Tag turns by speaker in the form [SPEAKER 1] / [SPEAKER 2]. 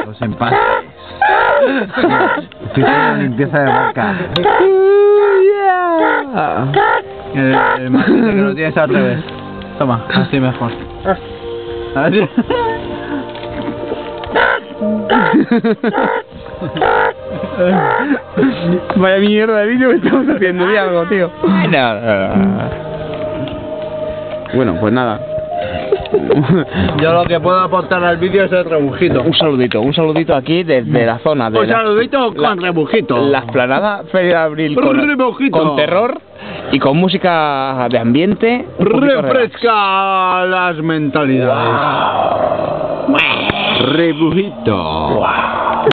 [SPEAKER 1] Los empastes. Estoy haciendo limpieza de boca. El machete que lo tienes al revés. Toma, así mejor. Así.
[SPEAKER 2] Vaya mierda de vídeo que estamos haciendo, di algo, tío. Bueno, pues nada.
[SPEAKER 1] Yo lo que puedo aportar al vídeo es el rebujito.
[SPEAKER 2] Un saludito aquí desde la zona de
[SPEAKER 1] un saludito con rebujito.
[SPEAKER 2] La explanada Feria de Abril con terror y con música de ambiente.
[SPEAKER 1] Refresca las mentalidades. Wow. Rebujito. Wow.